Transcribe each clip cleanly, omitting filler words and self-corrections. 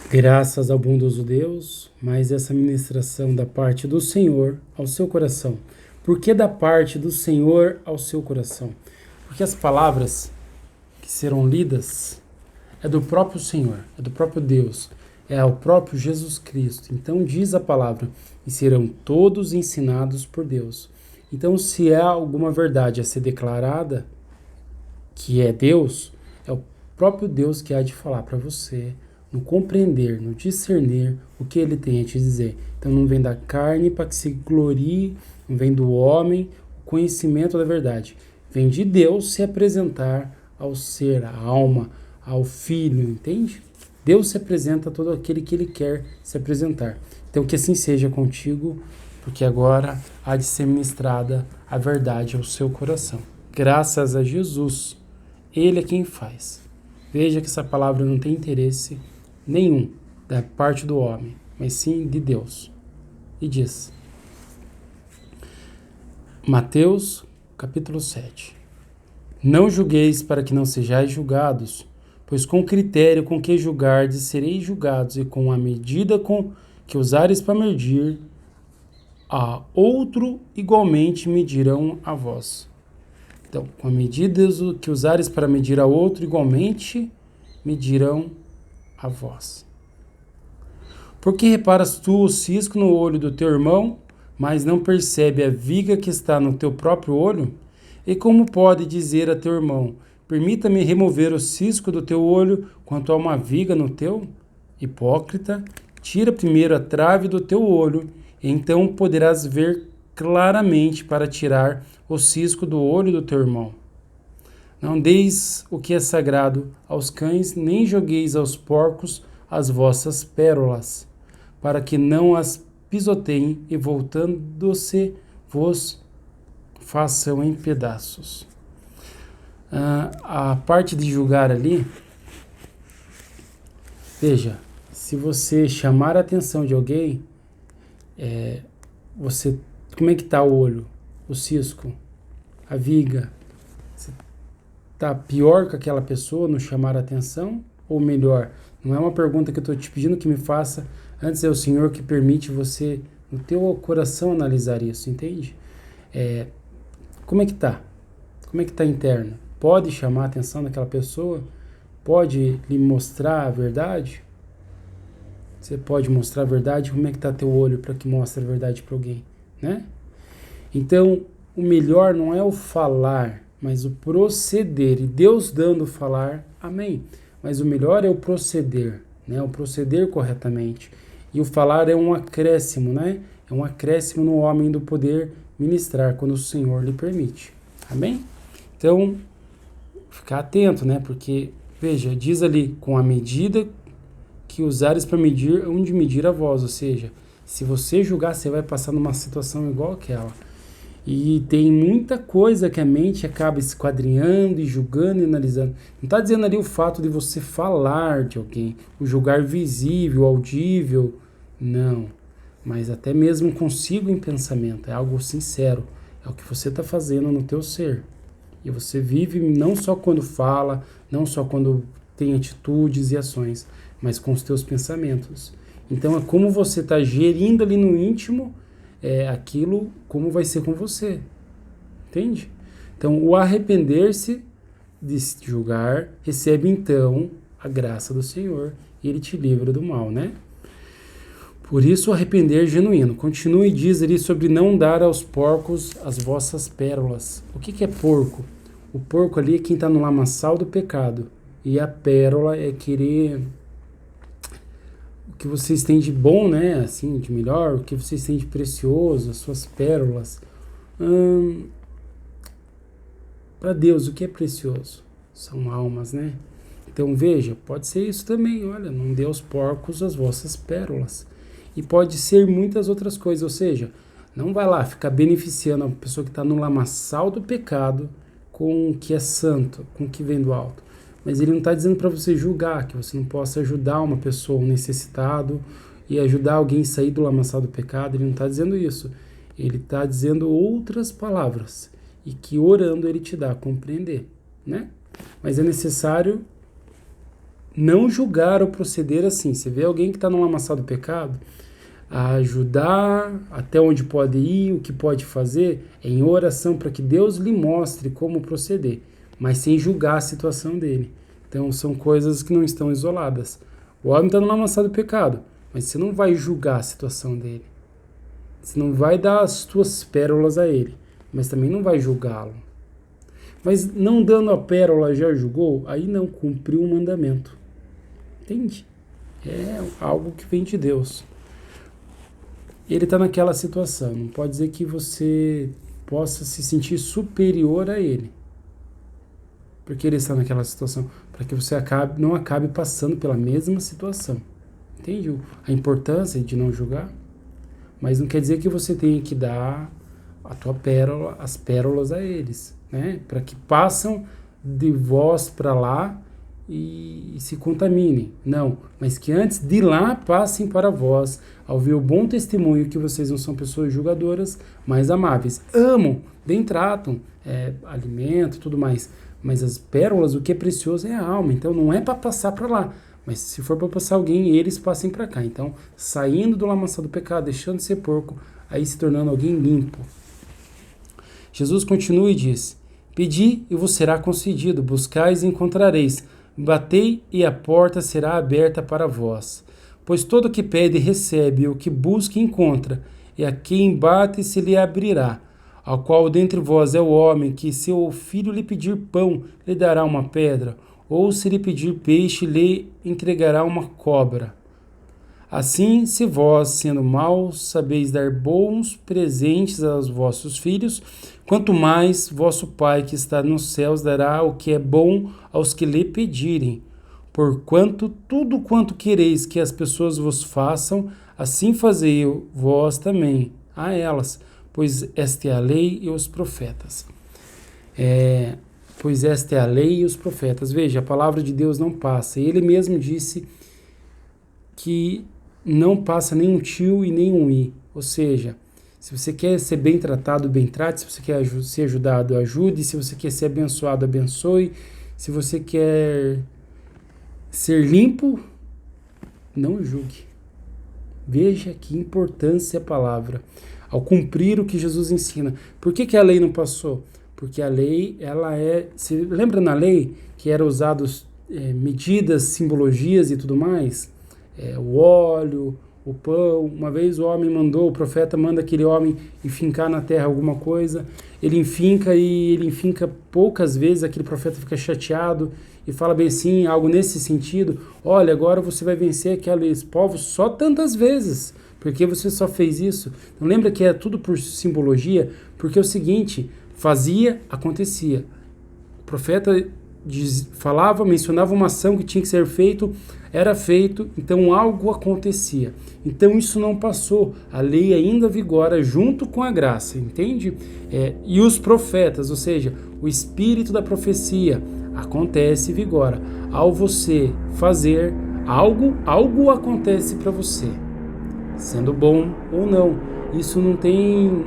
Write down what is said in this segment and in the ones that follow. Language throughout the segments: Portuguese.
Graças ao bondoso Deus, mais essa ministração da parte do Senhor ao seu coração. Por que da parte do Senhor ao seu coração? Porque as palavras que serão lidas é do próprio Senhor, é do próprio Deus, é o próprio Jesus Cristo. Então diz a palavra, e serão todos ensinados por Deus. Então se há alguma verdade a ser declarada, que é Deus, é o próprio Deus que há de falar para você, no compreender, no discernir o que ele tem a te dizer. Então não vem da carne para que se glorie, não vem do homem o conhecimento da verdade. Vem de Deus se apresentar ao ser, à alma, ao filho, entende? Deus se apresenta a todo aquele que ele quer se apresentar. Então que assim seja contigo, porque agora há de ser ministrada a verdade ao seu coração. Graças a Jesus, ele é quem faz. Veja que essa palavra não tem interesse nenhum da parte do homem, mas sim de Deus. E diz, Mateus capítulo 7. Não julgueis para que não sejais julgados, pois com o critério com que julgardes sereis julgados, e com a medida com que usares para medir, a outro igualmente medirão a vós. Então, com a medida que usares para medir a outro igualmente medirão a vós. Por que reparas tu o cisco no olho do teu irmão, mas não percebe a viga que está no teu próprio olho? E como pode dizer a teu irmão, permita-me remover o cisco do teu olho, quanto há uma viga no teu? Hipócrita, tira primeiro a trave do teu olho, e então poderás ver claramente para tirar o cisco do olho do teu irmão. Não deis o que é sagrado aos cães, nem jogueis aos porcos as vossas pérolas, para que não as pisoteiem e voltando-se vos façam em pedaços. A parte de julgar ali, veja, se você chamar a atenção de alguém, como é que está o olho, o cisco, a viga? Tá pior que aquela pessoa no chamar a atenção? Ou melhor? Não é uma pergunta que eu estou te pedindo que me faça, antes é o Senhor que permite você, no teu coração, analisar isso, entende? Como é que tá? Como é que tá interno? Pode chamar a atenção daquela pessoa? Pode lhe mostrar a verdade? Você pode mostrar a verdade? Como é que tá teu olho para que mostre a verdade para alguém, né? Então, o melhor não é o falar, mas o proceder. E Deus dando o falar, amém. Mas o melhor é o proceder, né? O proceder corretamente. E o falar é um acréscimo, né? É um acréscimo no homem do poder ministrar quando o Senhor lhe permite. Amém? Então, ficar atento, né? Porque, veja, diz ali, com a medida que usares para medir, onde medir a voz. Ou seja, se você julgar, você vai passar numa situação igual àquela. E tem muita coisa que a mente acaba esquadrinhando e julgando e analisando. Não está dizendo ali o fato de você falar de alguém, o julgar visível, audível, não. Mas até mesmo consigo em pensamento, é algo sincero, é o que você está fazendo no teu ser. E você vive não só quando fala, não só quando tem atitudes e ações, mas com os teus pensamentos. Então é como você está gerindo ali no íntimo aquilo, como vai ser com você, entende? Então, o arrepender-se de julgar, recebe então a graça do Senhor e ele te livra do mal, né? Por isso, o arrepender genuíno. Continue e diz ali sobre não dar aos porcos as vossas pérolas. O que é porco? O porco ali é quem está no lamaçal do pecado. E a pérola é querer o que vocês têm de bom, né? Assim, de melhor, o que vocês têm de precioso, as suas pérolas. Para Deus, o que é precioso? São almas, né? Então veja, pode ser isso também, olha, não dê aos porcos as vossas pérolas. E pode ser muitas outras coisas, ou seja, não vai lá ficar beneficiando a pessoa que está no lamaçal do pecado com o que é santo, com o que vem do alto. Mas ele não está dizendo para você julgar, que você não possa ajudar uma pessoa, um necessitado, e ajudar alguém a sair do lamaçal do pecado. Ele não está dizendo isso. Ele está dizendo outras palavras. E que orando ele te dá a compreender, né? Mas é necessário não julgar ou proceder assim. Você vê alguém que está num lamaçal do pecado, a ajudar até onde pode ir, o que pode fazer, em oração para que Deus lhe mostre como proceder, mas sem julgar a situação dele. Então são coisas que não estão isoladas. O homem está no lamaçal do pecado, mas você não vai julgar a situação dele. Você não vai dar as tuas pérolas a ele, mas também não vai julgá-lo. Mas não dando a pérola já julgou, aí não cumpriu o mandamento. Entende? É algo que vem de Deus. Ele está naquela situação, não pode dizer que você possa se sentir superior a ele. Porque ele está naquela situação, para que você não acabe passando pela mesma situação. Entende a importância de não julgar? Mas não quer dizer que você tenha que dar a tua pérola, as pérolas a eles, né? Para que passam de vós para lá e se contaminem. Não, mas que antes de lá passem para vós, ao ver o bom testemunho que vocês não são pessoas julgadoras, mas amáveis. Amam, bem tratam, alimento e tudo mais. Mas as pérolas, o que é precioso é a alma. Então não é para passar para lá. Mas se for para passar alguém, eles passem para cá. Então, saindo do lamaçal do pecado, deixando de ser porco, aí se tornando alguém limpo. Jesus continua e diz: Pedi e vos será concedido, buscais e encontrareis, batei e a porta será aberta para vós. Pois todo o que pede recebe, o que busca encontra, e a quem bate se lhe abrirá. Ao qual dentre vós é o homem que, se o filho lhe pedir pão, lhe dará uma pedra, ou se lhe pedir peixe, lhe entregará uma cobra. Assim, se vós, sendo maus, sabeis dar bons presentes aos vossos filhos, quanto mais vosso Pai que está nos céus dará o que é bom aos que lhe pedirem. Porquanto tudo quanto quereis que as pessoas vos façam, assim fazei vós também a elas, pois esta é a lei e os profetas. Pois esta é a lei e os profetas. Veja, a palavra de Deus não passa. Ele mesmo disse que não passa nem um tio e nem um i. Ou seja, se você quer ser bem tratado, bem trate. Se você quer ser ajudado, ajude. Se você quer ser abençoado, abençoe. Se você quer ser limpo, não julgue. Veja que importância a palavra. Ao cumprir o que Jesus ensina. Por que a lei não passou? Porque a lei, ela você lembra na lei que eram usados medidas, simbologias e tudo mais? O óleo, o pão. Uma vez o profeta manda aquele homem enfincar na terra alguma coisa. Ele enfinca poucas vezes, aquele profeta fica chateado e fala bem assim, algo nesse sentido: olha, agora você vai vencer aqueles povos só tantas vezes, porque você só fez isso. Não lembra que é tudo por simbologia? Porque é o seguinte, fazia, acontecia. O profeta falava, mencionava uma ação que tinha que ser feito, era feito, então algo acontecia. Então isso não passou, a lei ainda vigora junto com a graça, entende? E os profetas, ou seja, o espírito da profecia acontece e vigora. Ao você fazer algo acontece para você, sendo bom ou não. Isso não tem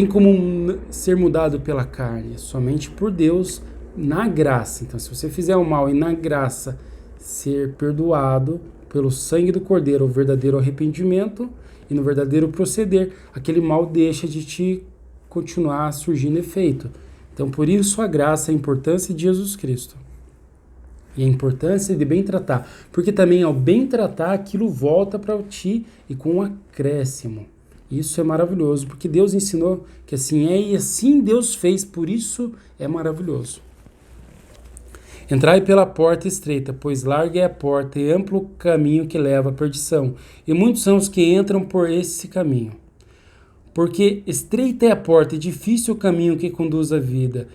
como ser mudado pela carne, é somente por Deus na graça. Então, se você fizer o mal e na graça ser perdoado pelo sangue do Cordeiro, o verdadeiro arrependimento e no verdadeiro proceder, aquele mal deixa de te continuar surgindo efeito. Então, por isso a graça, a importância de Jesus Cristo. E a importância de bem tratar. Porque também ao bem tratar, aquilo volta para ti e com um acréscimo. Isso é maravilhoso, porque Deus ensinou que assim é e assim Deus fez, por isso é maravilhoso. Entrai pela porta estreita, pois larga é a porta e amplo o caminho que leva à perdição, e muitos são os que entram por esse caminho. Porque estreita é a porta e difícil o caminho que conduz à vida.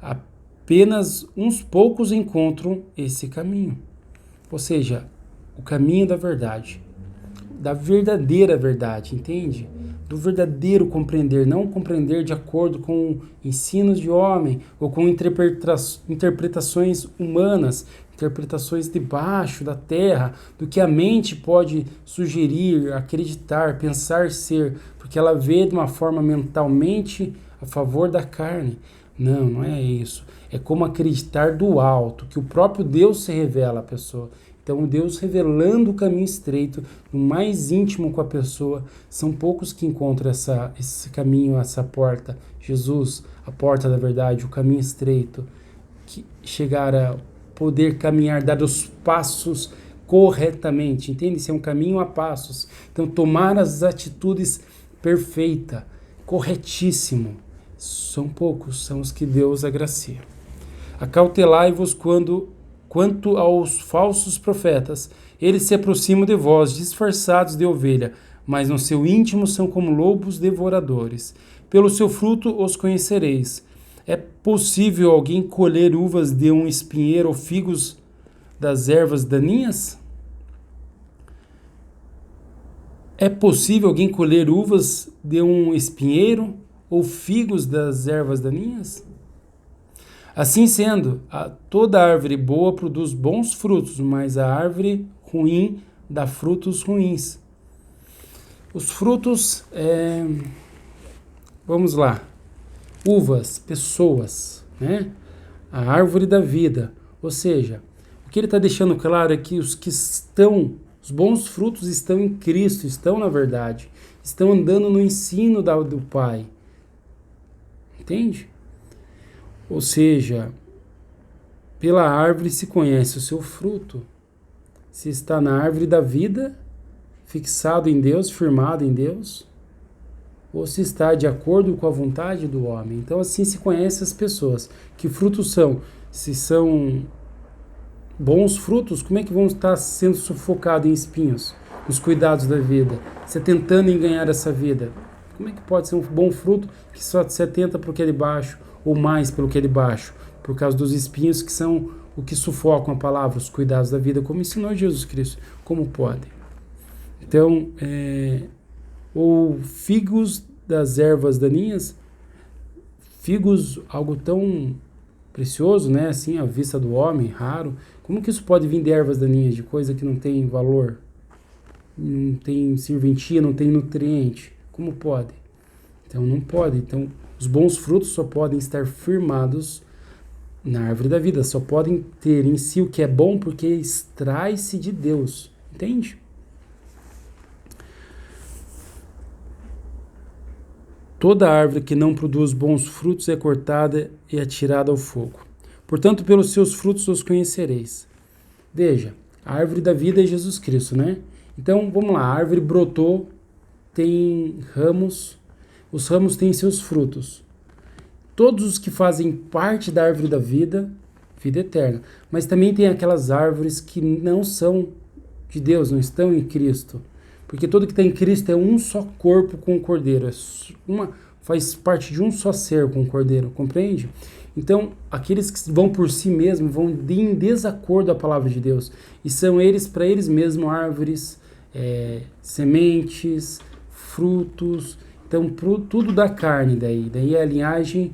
Apenas uns poucos encontram esse caminho. Ou seja, o caminho da verdade. Da verdadeira verdade, entende? Do verdadeiro compreender, não compreender de acordo com ensinos de homem ou com interpretações humanas, interpretações debaixo da terra, do que a mente pode sugerir, acreditar, pensar ser, porque ela vê de uma forma mentalmente a favor da carne. Não, não é isso. É como acreditar do alto, que o próprio Deus se revela à pessoa. Então, Deus revelando o caminho estreito, no mais íntimo com a pessoa. São poucos que encontram esse caminho, essa porta. Jesus, a porta da verdade, o caminho estreito. Que chegar a poder caminhar, dar os passos corretamente. Entende? Isso é um caminho a passos. Então, tomar as atitudes perfeitas, corretíssimo. São poucos, são os que Deus agracia. Acautelai-vos quanto aos falsos profetas. Eles se aproximam de vós, disfarçados de ovelha, mas no seu íntimo são como lobos devoradores. Pelo seu fruto os conhecereis. É possível alguém colher uvas de um espinheiro ou figos das ervas daninhas? É possível alguém colher uvas de um espinheiro ou figos das ervas daninhas? Assim sendo, toda árvore boa produz bons frutos, mas a árvore ruim dá frutos ruins. Os frutos, vamos lá, uvas, pessoas, né? A árvore da vida, ou seja, o que ele está deixando claro é que os bons frutos estão em Cristo, estão na verdade, estão andando no ensino do Pai, entende? Ou seja, pela árvore se conhece o seu fruto. Se está na árvore da vida, fixado em Deus, firmado em Deus, ou se está de acordo com a vontade do homem. Então assim se conhece as pessoas. Que frutos são? Se são bons frutos, como é que vão estar sendo sufocados em espinhos? Nos cuidados da vida, se tentando ganhar essa vida. Como é que pode ser um bom fruto que só se atenta para o que é de baixo, ou mais pelo que é de baixo, por causa dos espinhos que são o que sufocam a palavra, os cuidados da vida, como ensinou Jesus Cristo? Como pode? Então, ou figos das ervas daninhas, figos, algo tão precioso, né? Assim, à vista do homem, raro. Como que isso pode vir de ervas daninhas, de coisa que não tem valor, não tem serventia, não tem nutriente? Como pode? Então, não pode. Então, os bons frutos só podem estar firmados na árvore da vida, só podem ter em si o que é bom porque extrai-se de Deus, entende? Toda árvore que não produz bons frutos é cortada e atirada ao fogo. Portanto, pelos seus frutos os conhecereis. Veja, a árvore da vida é Jesus Cristo, né? Então, vamos lá, a árvore brotou, tem ramos, os ramos têm seus frutos. Todos os que fazem parte da árvore da vida, vida eterna. Mas também tem aquelas árvores que não são de Deus, não estão em Cristo. Porque todo que está em Cristo é um só corpo com o Cordeiro. Faz parte de um só ser com o Cordeiro, compreende? Então, aqueles que vão por si mesmos vão em desacordo à palavra de Deus. E são eles, para eles mesmos, árvores, sementes, frutos. Então, tudo da carne daí. Daí a linhagem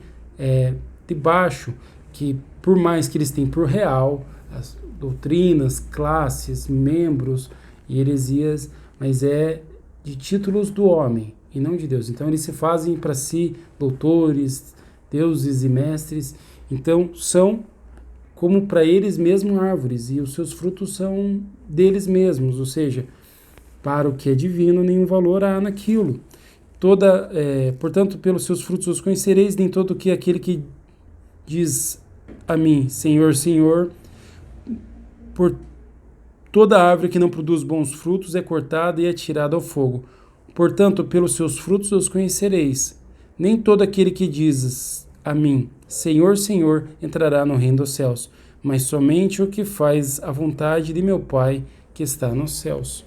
de baixo, que por mais que eles tenham por real, as doutrinas, classes, membros e heresias, mas é de títulos do homem e não de Deus. Então eles se fazem para si doutores, deuses e mestres. Então são como para eles mesmos árvores e os seus frutos são deles mesmos, ou seja, para o que é divino nenhum valor há naquilo. Portanto, pelos seus frutos os conhecereis, nem todo que aquele que diz a mim, Senhor, Senhor, por toda árvore que não produz bons frutos é cortada e atirada ao fogo. Portanto, pelos seus frutos os conhecereis. Nem todo aquele que diz a mim, Senhor, Senhor, entrará no reino dos céus, mas somente o que faz a vontade de meu Pai que está nos céus.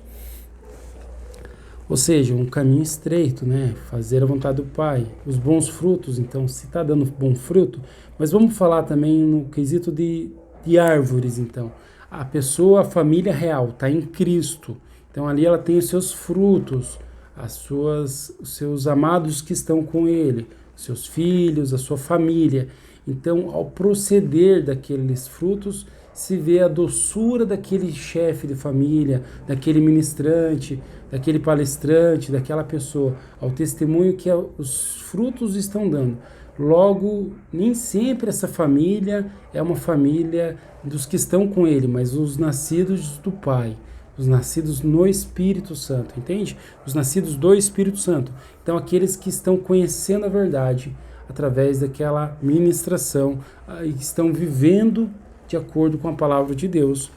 Ou seja, um caminho estreito, né? Fazer a vontade do Pai. Os bons frutos, então, se está dando bom fruto. Mas vamos falar também no quesito de árvores, então. A pessoa, a família real, está em Cristo. Então, ali ela tem os seus frutos, os seus amados que estão com ele, os seus filhos, a sua família. Então, ao proceder daqueles frutos, se vê a doçura daquele chefe de família, daquele ministrante, daquele palestrante, daquela pessoa, ao testemunho que os frutos estão dando. Logo, nem sempre essa família é uma família dos que estão com ele, mas os nascidos do Pai, os nascidos no Espírito Santo, entende? Os nascidos do Espírito Santo. Então, aqueles que estão conhecendo a verdade através daquela ministração e que estão vivendo de acordo com a palavra de Deus,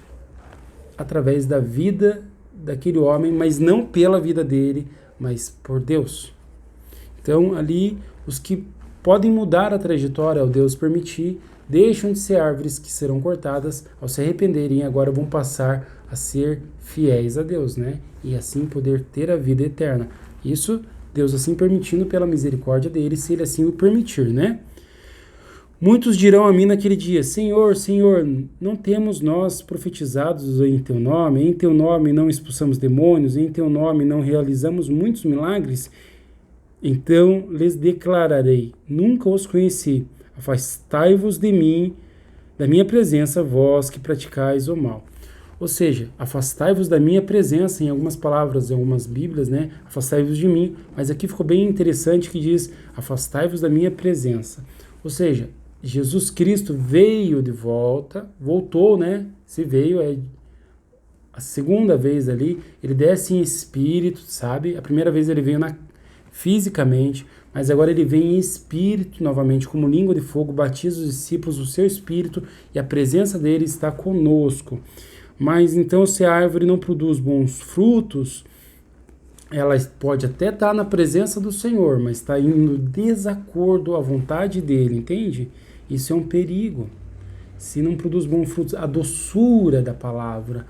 através da vida daquele homem, mas não pela vida dele, mas por Deus. Então, ali, os que podem mudar a trajetória ao Deus permitir, deixam de ser árvores que serão cortadas, ao se arrependerem, agora vão passar a ser fiéis a Deus, né? E assim poder ter a vida eterna. Isso, Deus assim permitindo pela misericórdia dele, se ele assim o permitir, né? Muitos dirão a mim naquele dia: Senhor, Senhor, não temos nós profetizados em teu nome? Em teu nome não expulsamos demônios? Em teu nome não realizamos muitos milagres? Então lhes declararei: nunca os conheci. Afastai-vos de mim, da minha presença, vós que praticais o mal. Ou seja, afastai-vos da minha presença, em algumas palavras, em algumas bíblias, né? Afastai-vos de mim, mas aqui ficou bem interessante que diz: afastai-vos da minha presença. Ou seja, Jesus Cristo veio de volta, voltou, né? Se veio, é a segunda vez ali, ele desce em espírito, sabe? A primeira vez ele veio fisicamente, mas agora ele vem em espírito novamente, como língua de fogo, batiza os discípulos do seu espírito e a presença dele está conosco. Mas então, se a árvore não produz bons frutos, ela pode até estar na presença do Senhor, mas está indo desacordo à vontade dele, entende? Isso é um perigo. Se não produz bons frutos, a doçura da palavra,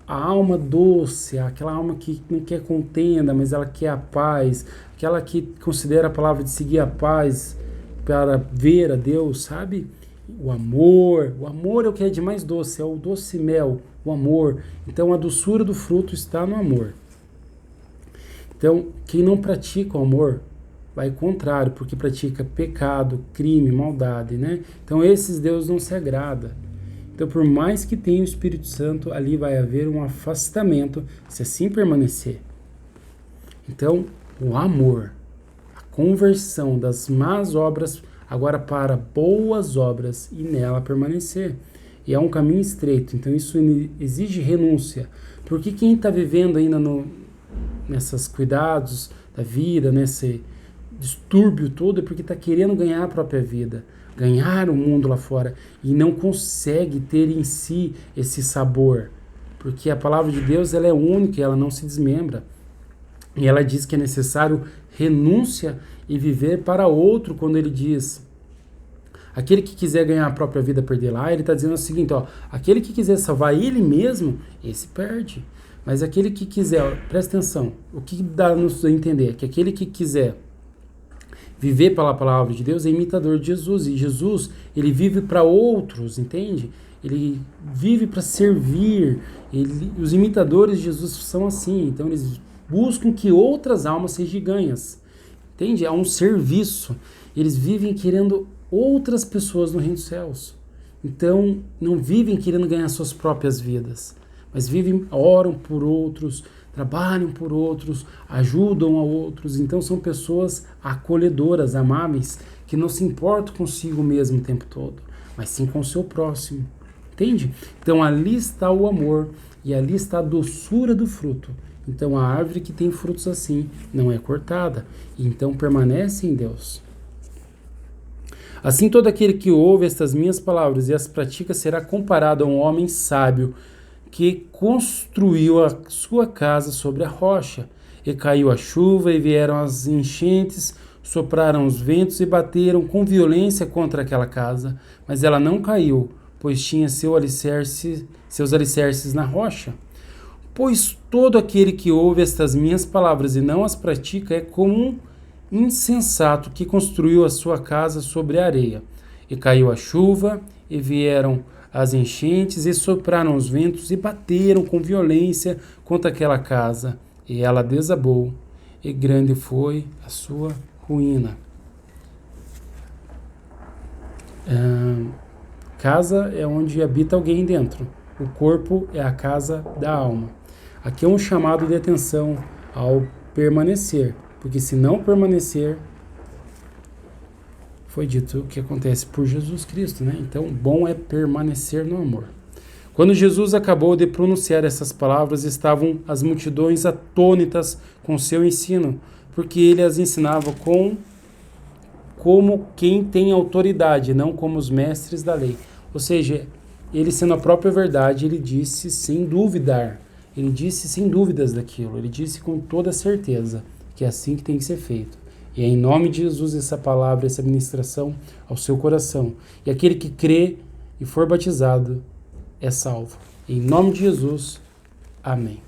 a alma doce, aquela alma que não quer contenda, mas ela quer a paz, aquela que considera a palavra de seguir a paz para ver a Deus, sabe? O amor é o que é de mais doce, é o doce mel, o amor. Então a doçura do fruto está no amor. Então, quem não pratica o amor vai contrário, porque pratica pecado, crime, maldade, né? Então esses Deus não se agrada. Então, por mais que tenha o Espírito Santo, ali vai haver um afastamento, se assim permanecer. Então, o amor, a conversão das más obras agora para boas obras e nela permanecer. E é um caminho estreito, então isso exige renúncia. Porque quem está vivendo ainda nesses cuidados da vida, nesse distúrbio todo, é porque está querendo ganhar a própria vida, ganhar o mundo lá fora, e não consegue ter em si esse sabor. Porque a palavra de Deus ela é única, ela não se desmembra. E ela diz que é necessário renúncia e viver para outro, quando ele diz: aquele que quiser ganhar a própria vida, perder lá, ele está dizendo o seguinte, ó, aquele que quiser salvar ele mesmo, esse perde. Mas aquele que quiser, ó, presta atenção, o que dá-nos a entender? Que aquele que quiser viver pela palavra de Deus é imitador de Jesus. E Jesus, ele vive para outros, entende? Ele vive para servir. Os imitadores de Jesus são assim, então eles buscam que outras almas sejam ganhas. Entende? É um serviço. Eles vivem querendo outras pessoas no reino dos céus. Então, não vivem querendo ganhar suas próprias vidas, mas vivem, oram por outros, trabalham por outros, ajudam a outros. Então, são pessoas acolhedoras, amáveis, que não se importam consigo mesmo o tempo todo, mas sim com o seu próximo. Entende? Então, ali está o amor e ali está a doçura do fruto. Então, a árvore que tem frutos assim não é cortada, e então permanece em Deus. Assim, todo aquele que ouve estas minhas palavras e as pratica será comparado a um homem sábio que construiu a sua casa sobre a rocha. E caiu a chuva, e vieram as enchentes, sopraram os ventos e bateram com violência contra aquela casa. Mas ela não caiu, pois tinha seus alicerces na rocha. Pois todo aquele que ouve estas minhas palavras e não as pratica é como um insensato que construiu a sua casa sobre a areia. E caiu a chuva, e vieram as enchentes, e sopraram os ventos, e bateram com violência contra aquela casa. E ela desabou, e grande foi a sua ruína. Casa é onde habita alguém dentro. O corpo é a casa da alma. Aqui é um chamado de atenção ao permanecer. Porque se não permanecer, foi dito que acontece por Jesus Cristo, né? Então, bom é permanecer no amor. Quando Jesus acabou de pronunciar essas palavras, estavam as multidões atônitas com seu ensino, porque ele as ensinava como quem tem autoridade, não como os mestres da lei. Ou seja, ele sendo a própria verdade, ele disse sem duvidar, ele disse sem dúvidas daquilo, ele disse com toda certeza que é assim que tem que ser feito. E é em nome de Jesus essa palavra, essa ministração ao seu coração. E aquele que crê e for batizado é salvo. Em nome de Jesus, amém.